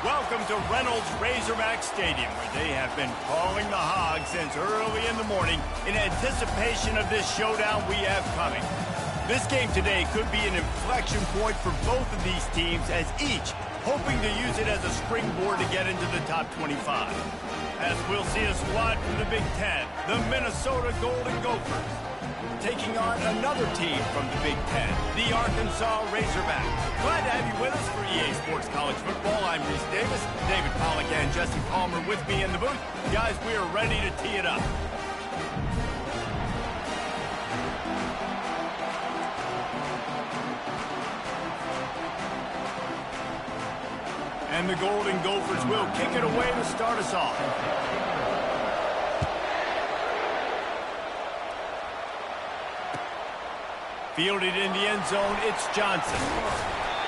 Welcome to Reynolds Razorback Stadium, where they have been calling the Hogs since early in the morning in anticipation of this showdown we have coming. This game today could be an inflection point for both of these teams, as each hoping to use it as a springboard to get into the top 25. As we'll see a squad from the Big Ten, the Minnesota Golden Gophers, taking on another team from the Big Ten, the Arkansas Razorbacks. Glad to have you with us for EA Sports College Football. I'm Reese Davis, David Pollack and Jesse Palmer with me in the booth. Guys, we are ready to tee it up. And the Golden Gophers will kick it away to start us off. Fielded in the end zone, it's Johnson.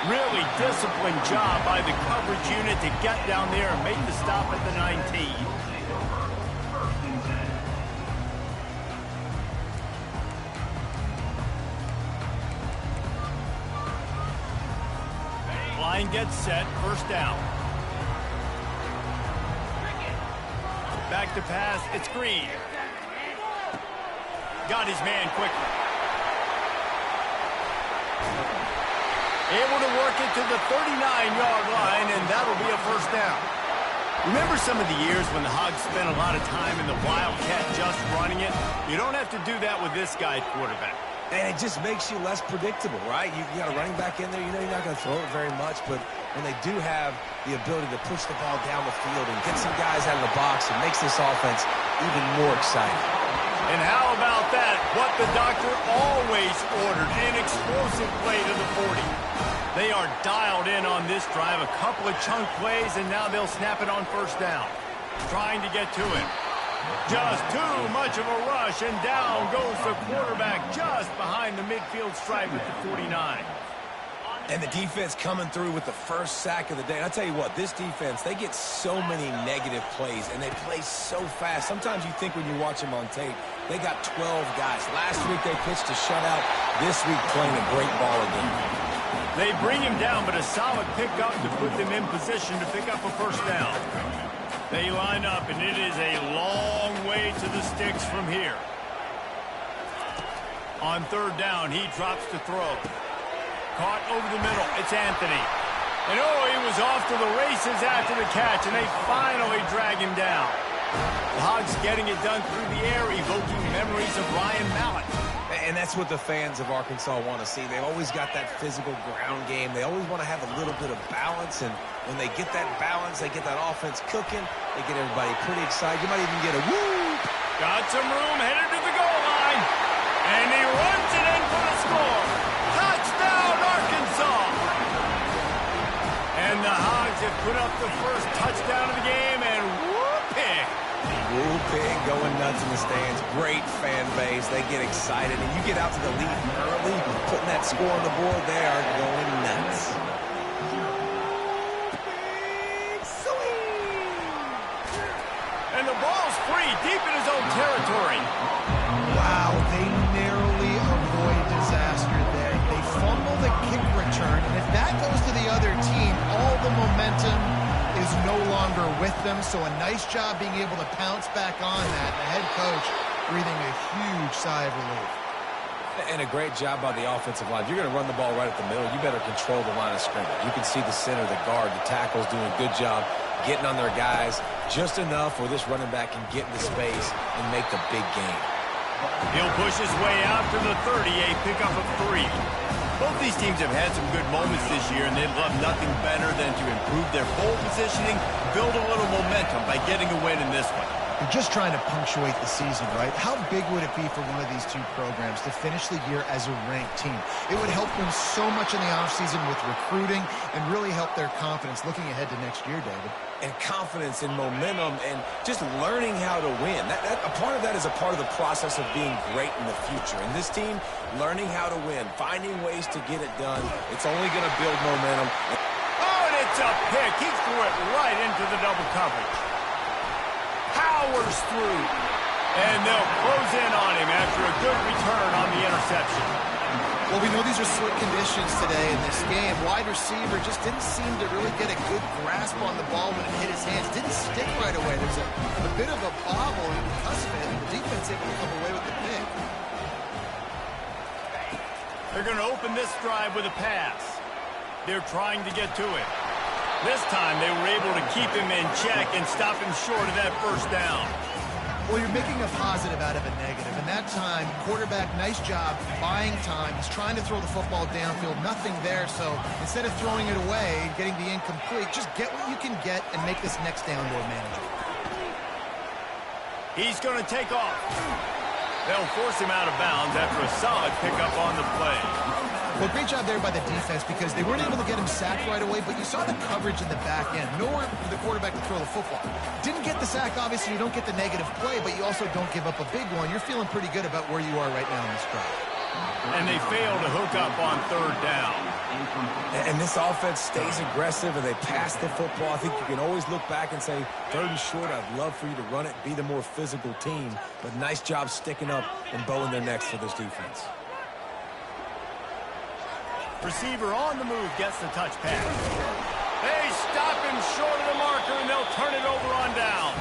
Really disciplined job by the coverage unit to get down there and make the stop at the 19. Line gets set, first down. Back to pass, it's Green. Got his man quickly. Able to work it to the 39-yard line, and that'll be a first down. Remember some of the years when the Hogs spent a lot of time in the Wildcat just running it? You don't have to do that with this guy at quarterback. And it just makes you less predictable, right? You got a running back in there. You know you're not going to throw it very much, but when they do have the ability to push the ball down the field and get some guys out of the box, it makes this offense even more exciting. And how about that? What the doctor always ordered, an explosive play to the 40. They are dialed in on this drive. A couple of chunk plays, and now they'll snap it on first down. Trying to get to it. Just too much of a rush, and down goes the quarterback just behind the midfield stripe at the 49. And the defense coming through with the first sack of the day. And I'll tell you what, this defense, they get so many negative plays, and they play so fast. Sometimes you think when you watch them on tape, they got 12 guys. Last week they pitched a shutout. This week playing a great ball again. They bring him down, but a solid pickup to put them in position to pick up a first down. They line up, and it is a long way to the sticks from here. On third down, he drops to throw. Caught over the middle. It's Anthony. And oh, he was off to the races after the catch, and they finally drag him down. The Hogs getting it done through the air, evoking memories of Ryan Mallett. And that's what the fans of Arkansas want to see. They've always got that physical ground game. They always want to have a little bit of balance, and when they get that balance, they get that offense cooking, they get everybody pretty excited. You might even get a woo! Got some room, headed to the goal line, and he runs it in for the score. Touchdown, Arkansas! And the Hogs have put up the first touchdown of the game, and whoop-pig. Woo-pig going nuts in the stands. Great fan base. They get excited, and you get out to the lead early, putting that score on the board, they are going nuts. And the ball's free, deep in his own territory. Wow, they narrowly avoid disaster there. They fumble the kick return, and if that goes to the other team, all the momentum is no longer with them. So a nice job being able to pounce back on that. The head coach breathing a huge sigh of relief. And a great job by the offensive line. If you're going to run the ball right at the middle, you better control the line of scrimmage. You can see the center, the guard, the tackles doing a good job getting on their guys just enough where this running back can get into space and make the big game. He'll push his way out to the 30, a pickup of 3. Both these teams have had some good moments this year, and they'd love nothing better than to improve their pole positioning, build a little momentum by getting a win in this one. You're just trying to punctuate the season, right? How big would it be for one of these two programs to finish the year as a ranked team? It would help them so much in the offseason with recruiting and really help their confidence looking ahead to next year, David. And confidence and momentum and just learning how to win. A part of that is a part of the process of being great in the future. And this team, learning how to win, finding ways to get it done, it's only going to build momentum. Oh, and it's a pick. He threw it right into the double coverage. Powers through. And they'll close in on him after a good return on the interception. Well, we know these are slick conditions today in this game. Wide receiver just didn't seem to really get a good grasp on the ball when it hit his hands. Didn't stick right away. There's a bit of a bobble and because of it, the defense able to come away with the pick. They're going to open this drive with a pass. They're trying to get to it. This time they were able to keep him in check and stop him short of that first down. Well, you're making a positive out of a negative. And that time, quarterback, nice job, buying time. He's trying to throw the football downfield, nothing there. So instead of throwing it away and getting the incomplete, just get what you can get and make this next down more manageable. He's going to take off. They'll force him out of bounds after a solid pickup on the play. Well, great job there by the defense because they weren't able to get him sacked right away, but you saw the coverage in the back end. Nowhere for the quarterback to throw the football. Didn't get the sack, obviously. You don't get the negative play, but you also don't give up a big one. You're feeling pretty good about where you are right now in this drive. And they fail to hook up on third down. And this offense stays aggressive, and they pass the football. I think you can always look back and say, third and short, I'd love for you to run it, be the more physical team. But nice job sticking up and bowing their necks for this defense. Receiver on the move gets the touch pass. They stop him short of the marker, and they'll turn it over on down.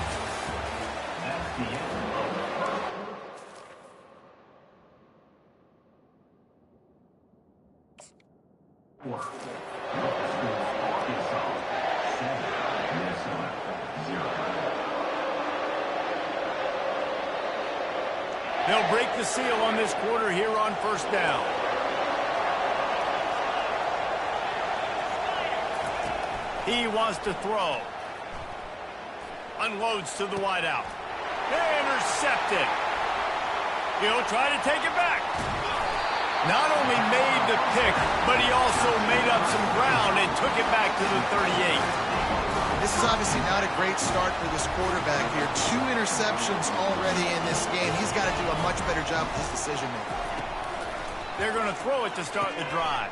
They'll break the seal on this quarter here on first down. He wants to throw. Unloads to the wideout. Intercepted. He'll try to take it back. Not only made the pick, but he also made up some ground and took it back to the 38. This is obviously not a great start for this quarterback here. 2 interceptions already in this game. He's got to do a much better job with his decision-making. They're going to throw it to start the drive.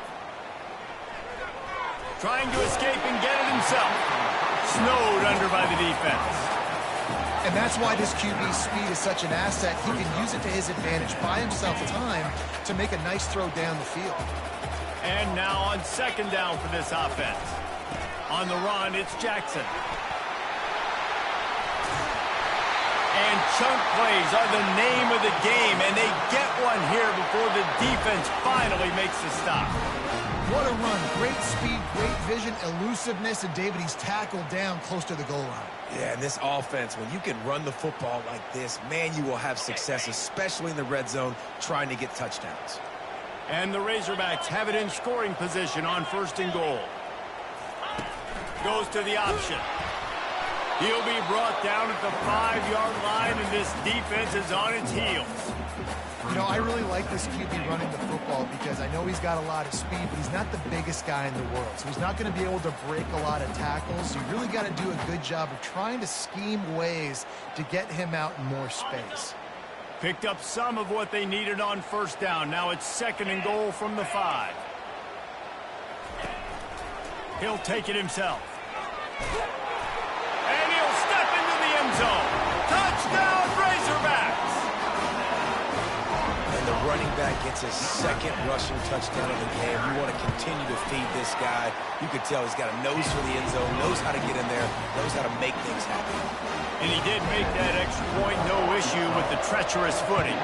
Trying to escape and get it himself. Snowed under by the defense. And that's why this QB's speed is such an asset. He can use it to his advantage, buy himself time to make a nice throw down the field. And now on second down for this offense. On the run, it's Jackson. And chunk plays are the name of the game, and they get one here before the defense finally makes the stop. What a run. Great speed, great vision, elusiveness, and David, he's tackled down close to the goal line. Yeah, and this offense, when you can run the football like this, man, you will have success, especially in the red zone, trying to get touchdowns. And the Razorbacks have it in scoring position on first and goal. Goes to the option. He'll be brought down at the 5-yard line, and this defense is on its heels. You know, I really like this QB running the football because I know he's got a lot of speed, but he's not the biggest guy in the world. So he's not going to be able to break a lot of tackles. So you really got to do a good job of trying to scheme ways to get him out in more space. Picked up some of what they needed on first down. Now it's second and goal from the 5. He'll take it himself. And he'll step into the end zone. Touchdown, Razorbacks! And the running back gets his second rushing touchdown of the game. You want to continue to feed this guy. You can tell he's got a nose for the end zone, knows how to get in there, knows how to make things happen. And he did make that extra point, no issue with the treacherous footing.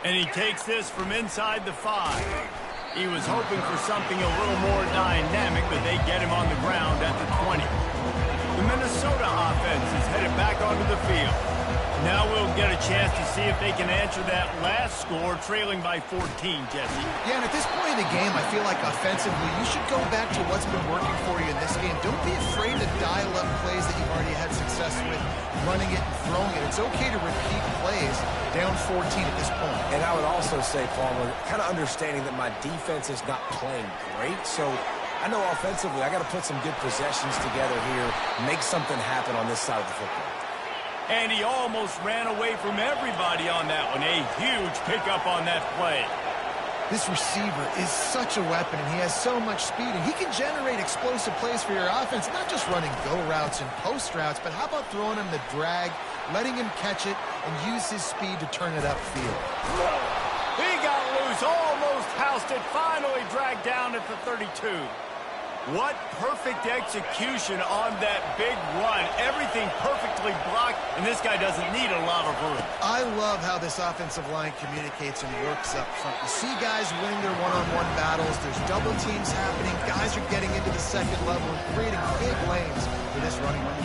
And he takes this from inside the 5. He was hoping for something a little more dynamic, but they get him on the ground at the 20. The Minnesota offense is headed back onto the field. Now we'll get a chance to see if they can answer that last score, trailing by 14, Jesse. Yeah, and at this point in the game, I feel like offensively, you should go back to what's been working for you in this game. Don't be afraid to dial up plays that you've already had success with, running it and throwing it. It's okay to repeat plays down 14 at this point. And I would also say, Palmer, kind of understanding that my defense is not playing great, so I know offensively I got to put some good possessions together here, make something happen on this side of the football. And he almost ran away from everybody on that one. A huge pickup on that play. This receiver is such a weapon, and he has so much speed, and he can generate explosive plays for your offense, not just running go routes and post routes, but how about throwing him the drag, letting him catch it, and use his speed to turn it upfield. He got loose, almost housed it, finally dragged down at the 32. What perfect execution on that big run. Everything perfectly blocked, and this guy doesn't need a lot of room. I love how this offensive line communicates and works up front. You see guys winning their one-on-one battles. There's double teams happening. Guys are getting into the second level and creating big lanes for this running back.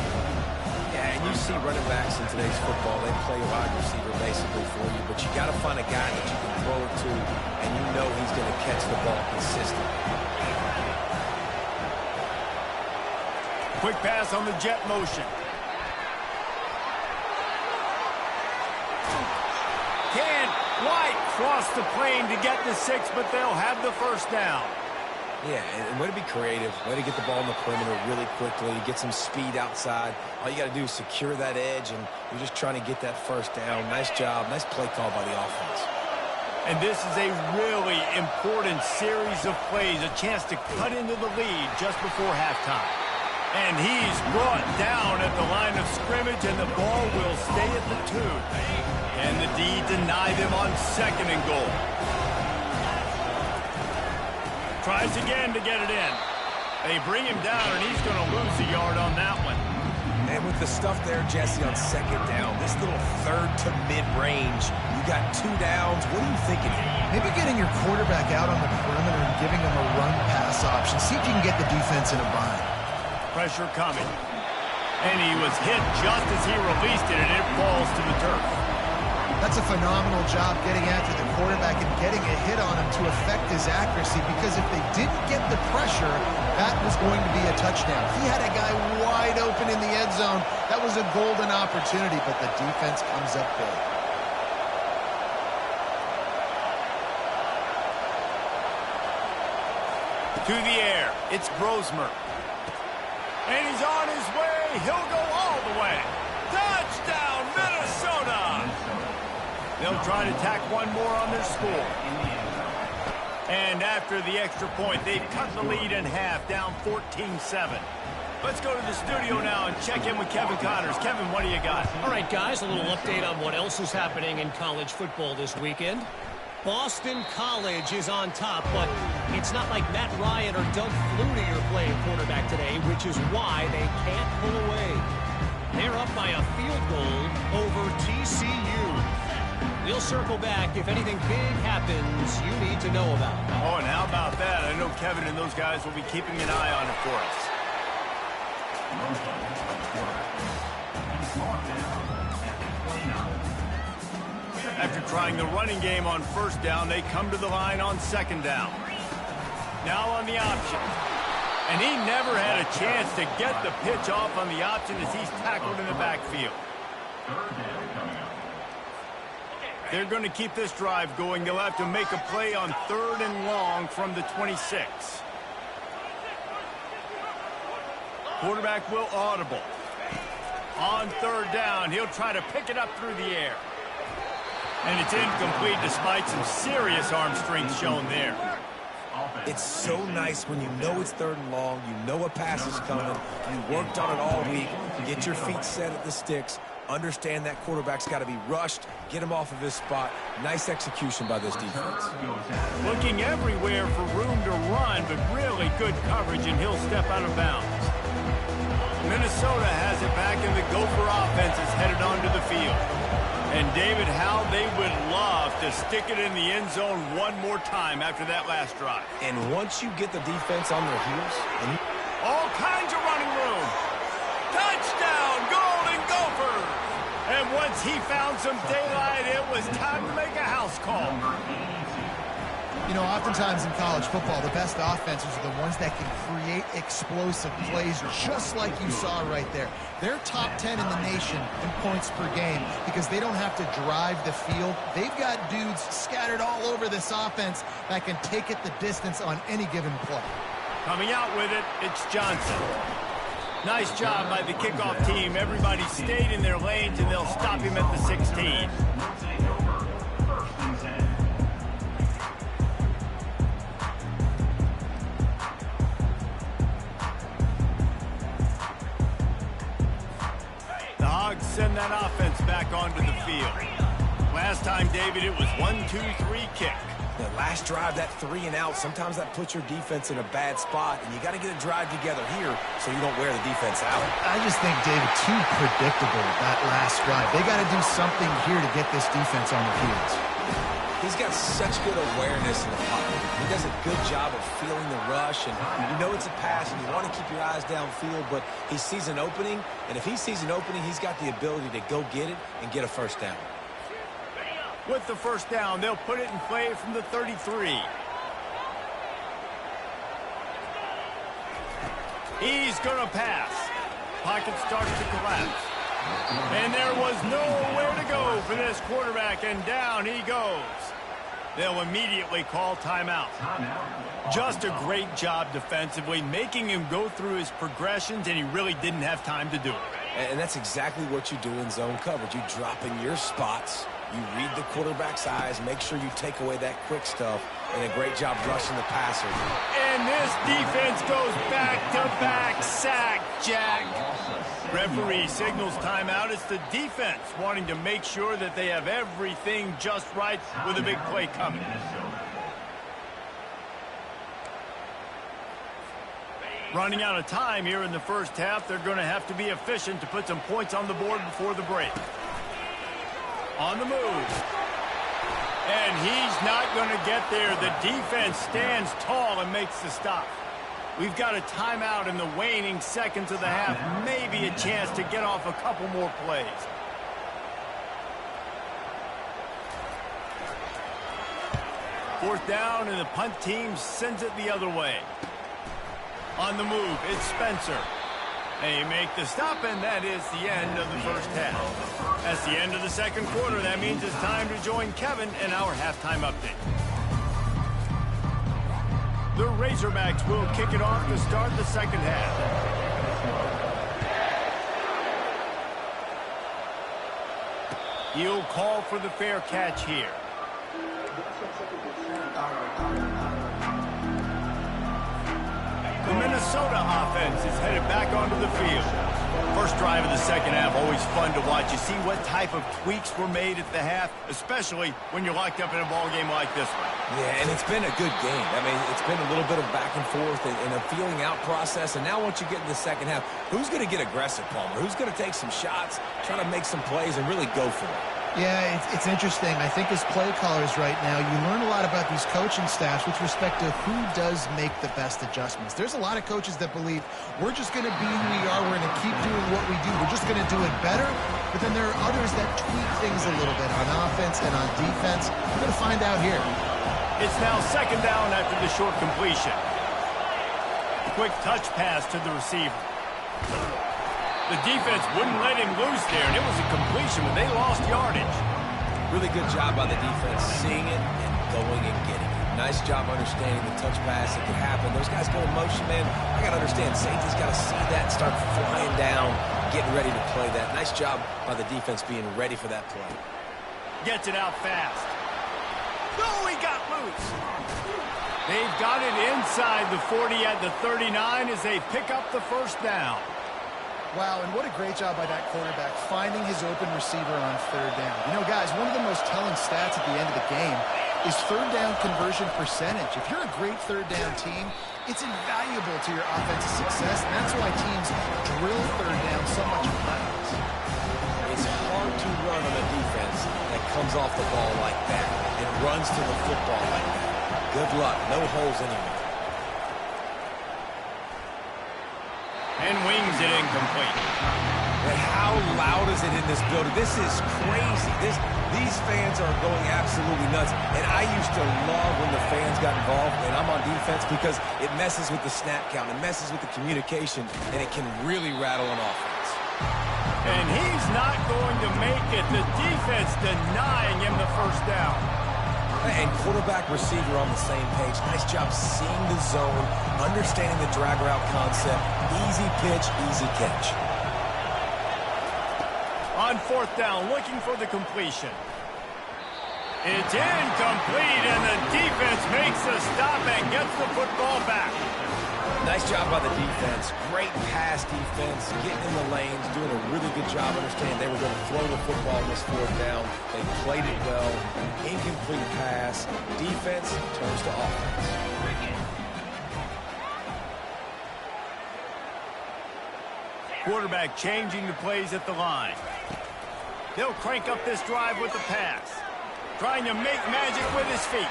Yeah, and you see running backs in today's football, they play wide receiver basically for you, but you got to find a guy that you can throw it to, and you know he's going to catch the ball consistently. Quick pass on the jet motion. Can't quite cross the plane to get the 6, but they'll have the first down. Yeah, and way to be creative, way to get the ball in the perimeter really quickly, get some speed outside. All you got to do is secure that edge, and you're just trying to get that first down. Nice job, nice play call by the offense. And this is a really important series of plays, a chance to cut into the lead just before halftime. And he's brought down at the line of scrimmage, and the ball will stay at the 2. And the D denied him on second and goal. Tries again to get it in. They bring him down, and he's going to lose a yard on that one. And with the stuff there, Jesse, on second down, this little third to mid-range, you got 2 downs. What are you thinking here? Maybe getting your quarterback out on the perimeter and giving him a run-pass option. See if you can get the defense in a bind. Pressure coming. And he was hit just as he released it, and it falls to the turf. That's a phenomenal job getting after the quarterback and getting a hit on him to affect his accuracy, because if they didn't get the pressure, that was going to be a touchdown. He had a guy wide open in the end zone. That was a golden opportunity, but the defense comes up big. To the air, it's Brosmer. And he's on his way. He'll go all the way. Touchdown, Minnesota! They'll try to tack one more on their score. And after the extra point, they've cut the lead in half, down 14-7. Let's go to the studio now and check in with Kevin Connors. Kevin, what do you got? All right, guys, a little update on what else is happening in college football this weekend. Boston College is on top, but it's not like Matt Ryan or Doug Flutie are playing quarterback today, which is why they can't pull away. They're up by a field goal over TCU. We'll circle back if anything big happens you need to know about. Oh, and how about that? I know Kevin and those guys will be keeping an eye on it for us. After trying the running game on first down, they come to the line on second down. Now on the option. And he never had a chance to get the pitch off on the option as he's tackled in the backfield. They're going to keep this drive going. They'll have to make a play on 3rd and long from the 26. Quarterback will audible. On 3rd down, he'll try to pick it up through the air. And it's incomplete despite some serious arm strength shown there. It's so nice when you know it's 3rd and long, you know a pass is coming, you worked on it all week, get your feet set at the sticks, understand that quarterback's got to be rushed, get him off of his spot. Nice execution by this defense. Looking everywhere for room to run, but really good coverage, and he'll step out of bounds. Minnesota has it back, and the Gopher offense is headed onto the field. And David, how they would love to stick it in the end zone one more time after that last drive. And once you get the defense on their heels, and all kinds of running room. Touchdown, Golden Gophers! And once he found some daylight, it was time to make a house call. You know, oftentimes in college football, the best offenses are the ones that can create explosive plays, just like you saw right there. They're top 10 in the nation in points per game because they don't have to drive the field. They've got dudes scattered all over this offense that can take it the distance on any given play. Coming out with it, it's Johnson. Nice job by the kickoff team. Everybody stayed in their lanes, and they'll stop him at the 16. Send that offense back onto the field. Last time, David, it was 1-2-3 kick. The last drive, that 3 and out, sometimes that puts your defense in a bad spot, and you got to get a drive together here so you don't wear the defense out. I just think, David, too predictable that last drive. They got to do something here to get this defense on the field. He's got such good awareness in the pocket. He does a good job of feeling the rush, and you know it's a pass, and you want to keep your eyes downfield, but he sees an opening, and if he sees an opening, he's got the ability to go get it and get a first down. With the first down, they'll put it in play from the 33. He's going to pass. Pocket starts to collapse. And there was nowhere to go for this quarterback, and down he goes. They'll immediately call timeout. Just a great job defensively, making him go through his progressions, and he really didn't have time to do it. And that's exactly what you do in zone coverage. You drop in your spots, you read the quarterback's eyes, make sure you take away that quick stuff, and a great job rushing the passer. And this defense goes back-to-back sack, Jack. Referee signals timeout. It's the defense wanting to make sure that they have everything just right with a big play coming. Running out of time here in the first half. They're going to have to be efficient to put some points on the board before the break. On the move. And he's not going to get there. The defense stands tall and makes the stop. We've got a timeout in the waning seconds of the half. Maybe a chance to get off a couple more plays. Fourth down, and the punt team sends it the other way. On the move, it's Spencer. They make the stop, and that is the end of the first half. That's the end of the second quarter. That means it's time to join Kevin in our halftime update. The Razorbacks will kick it off to start the second half. He'll call for the fair catch here. The Minnesota offense is headed back onto the field. First drive of the second half, always fun to watch. You see what type of tweaks were made at the half, especially when you're locked up in a ball game like this one. Yeah, and it's been a good game. I mean, it's been a little bit of back and forth and a feeling out process. And now once you get in the second half, who's going to get aggressive, Palmer? Who's going to take some shots, try to make some plays, and really go for it? Yeah, it's interesting. I think as play callers right now, you learn a lot about these coaching staffs with respect to who does make the best adjustments. There's a lot of coaches that believe we're just going to be who we are. We're going to keep doing what we do. We're just going to do it better. But then there are others that tweak things a little bit on offense and on defense. We're going to find out here. It's now second down after the short completion. Quick touch pass to the receiver. The defense wouldn't let him loose there, and it was a completion, but they lost yardage. Really good job by the defense, seeing it and going and getting it. Nice job understanding the touch pass that could happen. Those guys go in motion, man. I got to understand, safety's got to see that, start flying down, getting ready to play that. Nice job by the defense being ready for that play. Gets it out fast. No, he got loose. They've got it inside the 40 at the 39 as they pick up the first down. Wow, and what a great job by that quarterback finding his open receiver on third down. You know, guys, one of the most telling stats at the end of the game is third down conversion percentage. If you're a great third down team, it's invaluable to your offensive success, and that's why teams drill third down so much in practice. It's hard to run on a defense that comes off the ball like that and runs to the football like that. Good luck. No holes anywhere. And wings it incomplete. And how loud is it in this building? This is crazy. These fans are going absolutely nuts. And I used to love when the fans got involved, and I'm on defense because it messes with the snap count. It messes with the communication, and it can really rattle an offense. And he's not going to make it. The defense denying him the first down. And quarterback receiver on the same page. Nice job seeing the zone, understanding the drag route concept. Easy pitch, easy catch. On fourth down, looking for the completion. It's incomplete, and the defense makes the stop and gets the football back. Nice job by the defense. Great pass defense, getting in the lanes, doing a really good job understanding they were going to throw the football on this fourth down. They played it well. Incomplete pass. Defense turns to offense. Quarterback changing the plays at the line. They'll crank up this drive with the pass. Trying to make magic with his feet.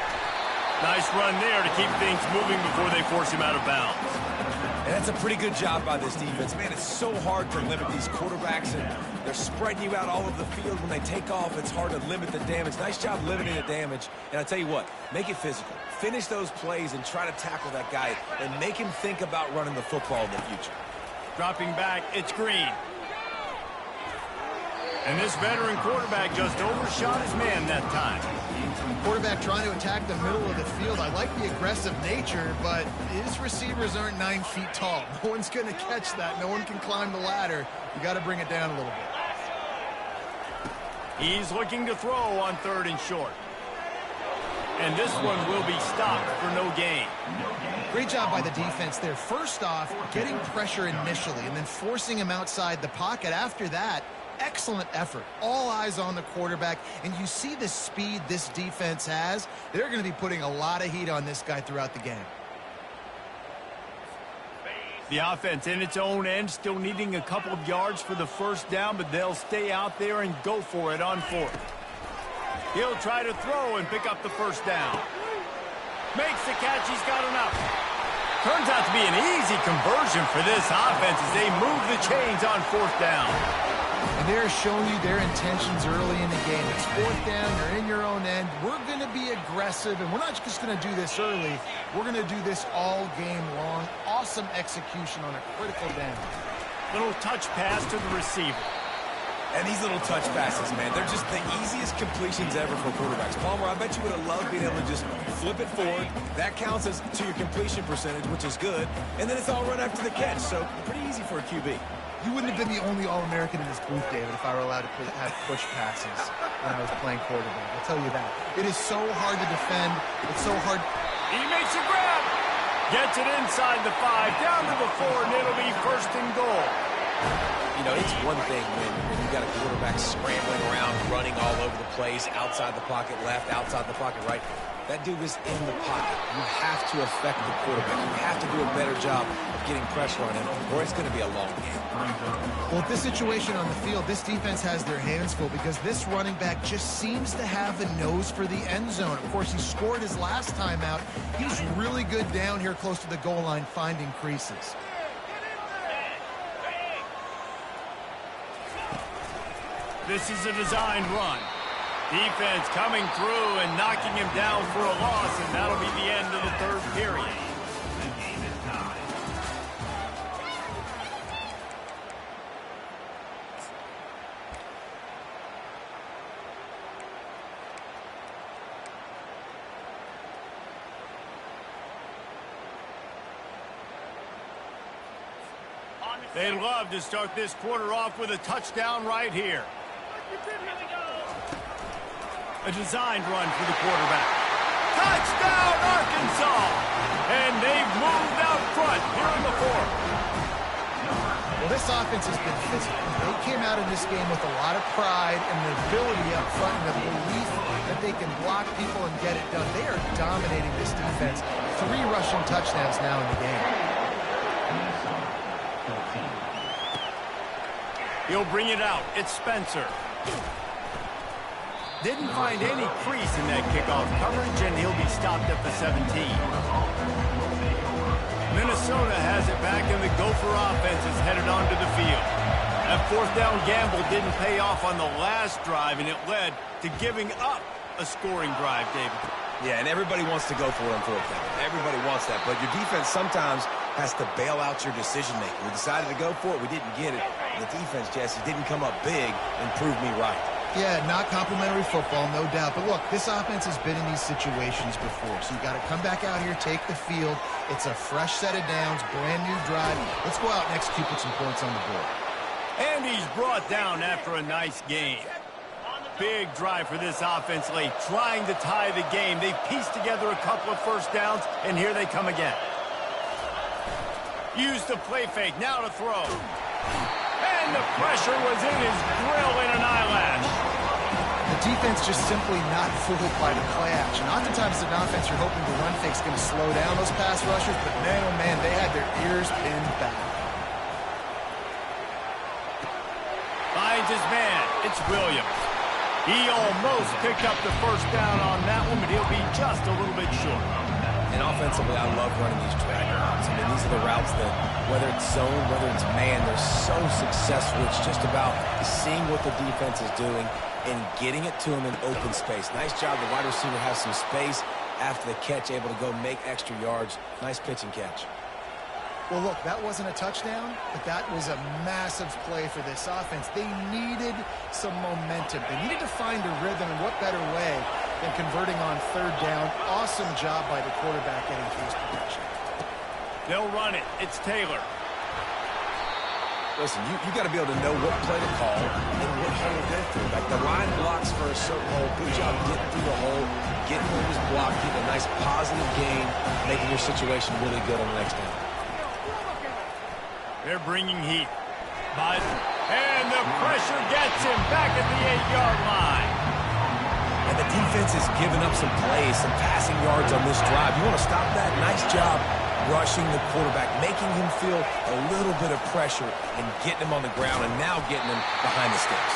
Nice run there to keep things moving before they force him out of bounds. And that's a pretty good job by this defense. Man, it's so hard to limit these quarterbacks, and they're spreading you out all over the field. When they take off, it's hard to limit the damage. Nice job limiting the damage. And I tell you what, make it physical. Finish those plays and try to tackle that guy and make him think about running the football in the future. Dropping back, it's Green. And this veteran quarterback just overshot his man that time. Quarterback trying to attack the middle of the field. I like the aggressive nature, but his receivers aren't 9 feet tall. No one's going to catch that. No one can climb the ladder. You got to bring it down a little bit. He's looking to throw on third and short. And this one will be stopped for no gain. Great job by the defense there. First off, getting pressure initially and then forcing him outside the pocket. After that, excellent effort. All eyes on the quarterback, and you see the speed this defense has. They're going to be putting a lot of heat on this guy throughout the game. The offense in its own end, still needing a couple of yards for the first down, but they'll stay out there and go for it on fourth. He'll try to throw and pick up the first down. Makes the catch. He's got enough. Turns out to be an easy conversion for this offense as they move the chains on fourth down. And they're showing you their intentions early in the game. It's fourth down. You're in your own end. We're going to be aggressive, and we're not just going to do this early. We're going to do this all game long. Awesome execution on a critical down. Little touch pass to the receiver. And these little touch passes, man, they're just the easiest completions ever for quarterbacks. Palmer, I bet you would have loved being able to just flip it forward. That counts as to your completion percentage, which is good. And then it's all run after the catch, so pretty easy for a QB. You wouldn't have been the only All-American in this booth, David, if I were allowed to have push passes when I was playing quarterback. I'll tell you that. It is so hard to defend. It's so hard. He makes a grab. Gets it inside the 5, down to the 4, and it'll be first and goal. You know, it's one thing when you got a quarterback scrambling around, running all over the place, outside the pocket left, outside the pocket right. That dude is in the pocket. You have to affect the quarterback. You have to do a better job of getting pressure on him, or it's going to be a long game. Well, with this situation on the field, this defense has their hands full because this running back just seems to have a nose for the end zone. Of course, he scored his last time out. He's really good down here close to the goal line, finding creases. This is a designed run. Defense coming through and knocking him down for a loss, and that'll be the end of the third period. They'd love to start this quarter off with a touchdown right here. A designed run for the quarterback. Touchdown, Arkansas! And they've moved out front here in the fourth. Well, this offense has been physical. They came out in this game with a lot of pride and the ability up front and the belief that they can block people and get it done. They are dominating this defense. 3 rushing touchdowns now in the game. He'll bring it out. It's Spencer. Didn't find any crease in that kickoff coverage, and he'll be stopped at the 17. Minnesota has it back, and the Gopher offense is headed onto the field. That fourth down gamble didn't pay off on the last drive, and it led to giving up a scoring drive, David. Yeah, and everybody wants to go for it on fourth down. Everybody wants that, but your defense sometimes has to bail out your decision-making. We decided to go for it. We didn't get it. The defense, Jesse, didn't come up big and prove me right. Yeah, not complimentary football, no doubt. But look, this offense has been in these situations before. So you got to come back out here, take the field. It's a fresh set of downs, brand new drive. Let's go out and execute, put some points on the board. And he's brought down after a nice game. Big drive for this offense late, trying to tie the game. They pieced together a couple of first downs, and here they come again. Used the play fake, now to throw. And the pressure was in his grill in an eyelash. The defense just simply not fooled by the play action. Oftentimes, an offense you're hoping the run fake's going to slow down those pass rushers, but man, oh man, they had their ears pinned back. Finds his man. It's Williams. He almost picked up the first down on that one, but he'll be just a little bit short. And offensively, I love running these drag routes. I mean, these are the routes that, whether it's zone, whether it's man, they're so successful. It's just about seeing what the defense is doing and getting it to them in open space. Nice job. The wide receiver has some space after the catch, able to go make extra yards. Nice pitch and catch. Well, look, that wasn't a touchdown, but that was a massive play for this offense. They needed some momentum. They needed to find a rhythm, and what better way than converting on third down. Awesome job by the quarterback getting through his protection. They'll run it. It's Taylor. Listen, you got to be able to know what play to call and what hole to go through. Like the line blocks for a certain hole. Good job getting through the hole, getting through his block, getting a nice positive gain, making your situation really good on the next down. They're bringing heat. And the pressure gets him back at the 8-yard line. And the defense has given up some plays, some passing yards on this drive. You want to stop that? Nice job rushing the quarterback, making him feel a little bit of pressure and getting him on the ground and now getting him behind the sticks.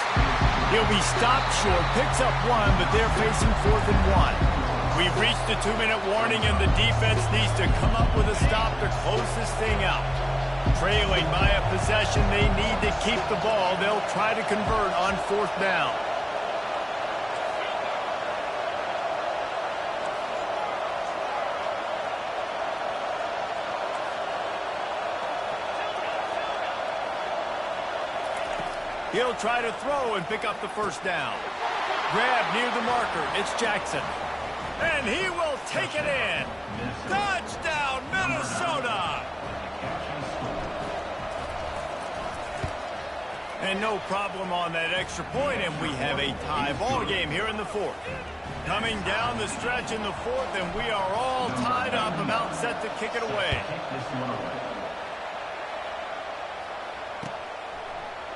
He'll be stopped short, picks up 1, but they're facing 4th and 1. We've reached the 2-minute warning, and the defense needs to come up with a stop to close this thing out. Trailing by a possession, they need to keep the ball. They'll try to convert on 4th down. He'll try to throw and pick up the first down. Grab near the marker. It's Jackson. And he will take it in. Touchdown, Minnesota! And no problem on that extra point, and we have a tie ball game here in the fourth. Coming down the stretch in the fourth, and we are all tied up, about set to kick it away.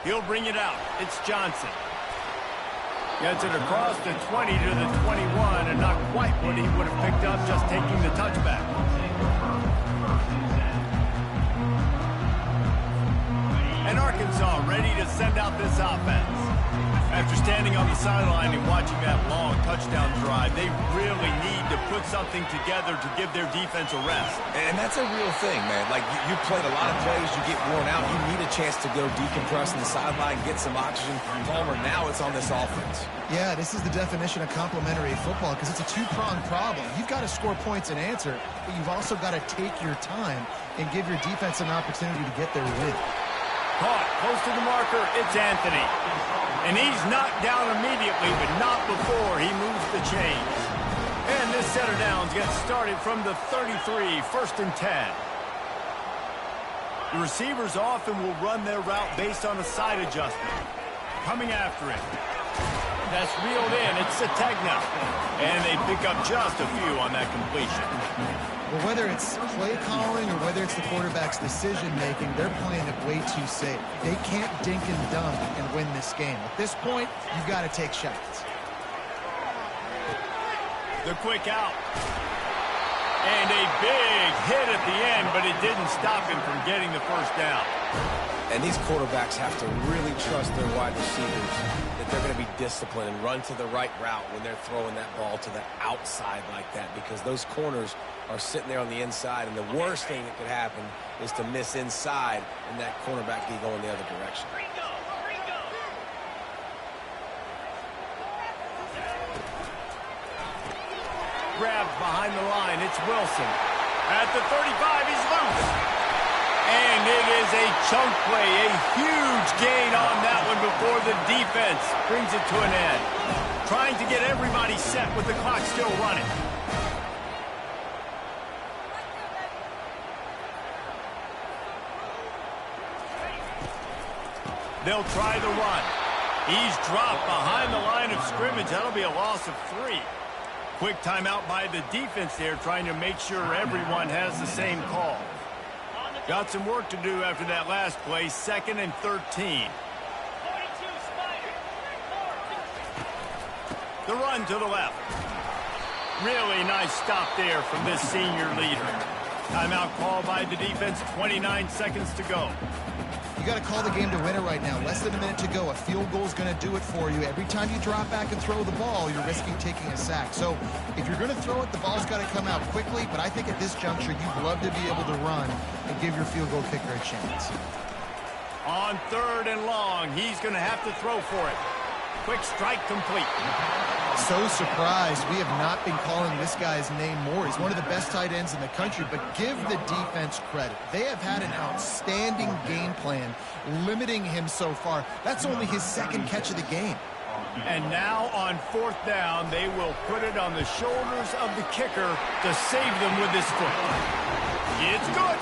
He'll bring it out. It's Johnson. Gets it across the 20 to the 21, and not quite what he would have picked up just taking the touchback. And Arkansas ready to send out this offense. After standing on the sideline and watching that long touchdown drive, they really need to put something together to give their defense a rest. And that's a real thing, man. Like, you played a lot of plays, you get worn out, you need a chance to go decompress on the sideline, get some oxygen. Palmer, now it's on this offense. Yeah, this is the definition of complementary football because it's a two-pronged problem. You've got to score points and answer, but you've also got to take your time and give your defense an opportunity to get their win. Caught close to the marker, it's Anthony. And he's knocked down immediately, but not before he moves the chains. And this set of downs gets started from the 33, 1st and 10. The receivers often will run their route based on a side adjustment. Coming after it. That's reeled in. It's Sategna. And they pick up just a few on that completion. Well, whether it's play calling or whether it's the quarterback's decision-making, they're playing it way too safe. They can't dink and dunk and win this game. At this point, you've got to take shots. The quick out. And a big hit at the end, but it didn't stop him from getting the first down. And these quarterbacks have to really trust their wide receivers that they're going to be disciplined and run to the right route when they're throwing that ball to the outside like that, because those corners are sitting there on the inside, and the worst thing that could happen is to miss inside and that cornerback be going the other direction. Grabbed behind the line. It's Wilson. At the 35, he's loose. And it is a chunk play, a huge gain on that one before the defense brings it to an end. Trying to get everybody set with the clock still running. They'll try the run. He's dropped behind the line of scrimmage. That'll be a loss of 3. Quick timeout by the defense there, trying to make sure everyone has the same call. Got some work to do after that last play, 2nd and 13. The run to the left. Really nice stop there from this senior leader. Timeout called by the defense, 29 seconds to go. You got to call the game to win it right now. Less than a minute to go. A field goal is going to do it for you. Every time you drop back and throw the ball, you're risking taking a sack. So if you're going to throw it, the ball's got to come out quickly. But I think at this juncture, you'd love to be able to run and give your field goal kicker a chance. On 3rd and long, he's going to have to throw for it. Quick strike complete. So surprised we have not been calling this guy's name more. He's one of the best tight ends in the country, but give the defense credit. They have had an outstanding game plan limiting him so far. That's only his 2nd catch of the game. And now on 4th down, they will put it on the shoulders of the kicker to save them with his foot. It's good.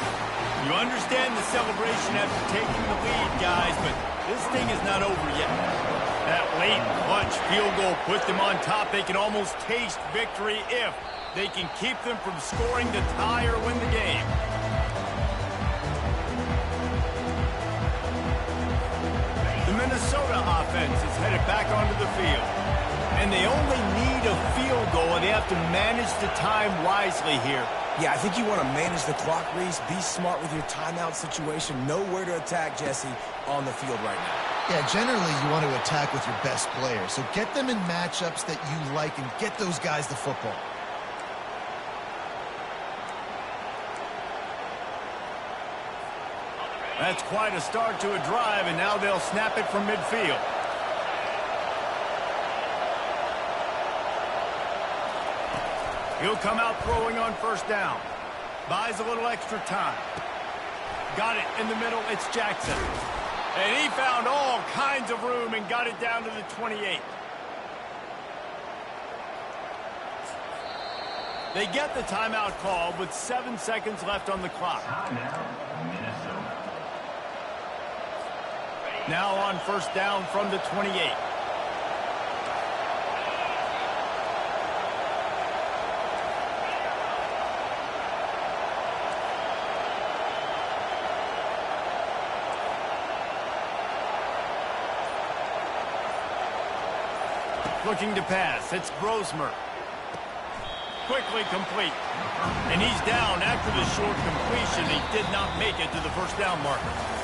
You understand the celebration after taking the lead, guys, but this thing is not over yet. That late clutch field goal put them on top. They can almost taste victory if they can keep them from scoring to tie or win the game. The Minnesota offense is headed back onto the field. And they only need a field goal, and they have to manage the time wisely here. Yeah, I think you want to manage the clock, Reese. Be smart with your timeout situation. Know where to attack, Jesse, on the field right now. Yeah, generally you want to attack with your best players. So get them in matchups that you like and get those guys the football. That's quite a start to a drive, and now they'll snap it from midfield. He'll come out throwing on 1st down. Buys a little extra time. Got it in the middle. It's Jackson. And he found all kinds of room and got it down to the 28. They get the timeout call with 7 seconds left on the clock. Now on first down from the 28. Looking to pass. It's Grosmer. Quickly complete. And he's down after the short completion. He did not make it to the first down marker.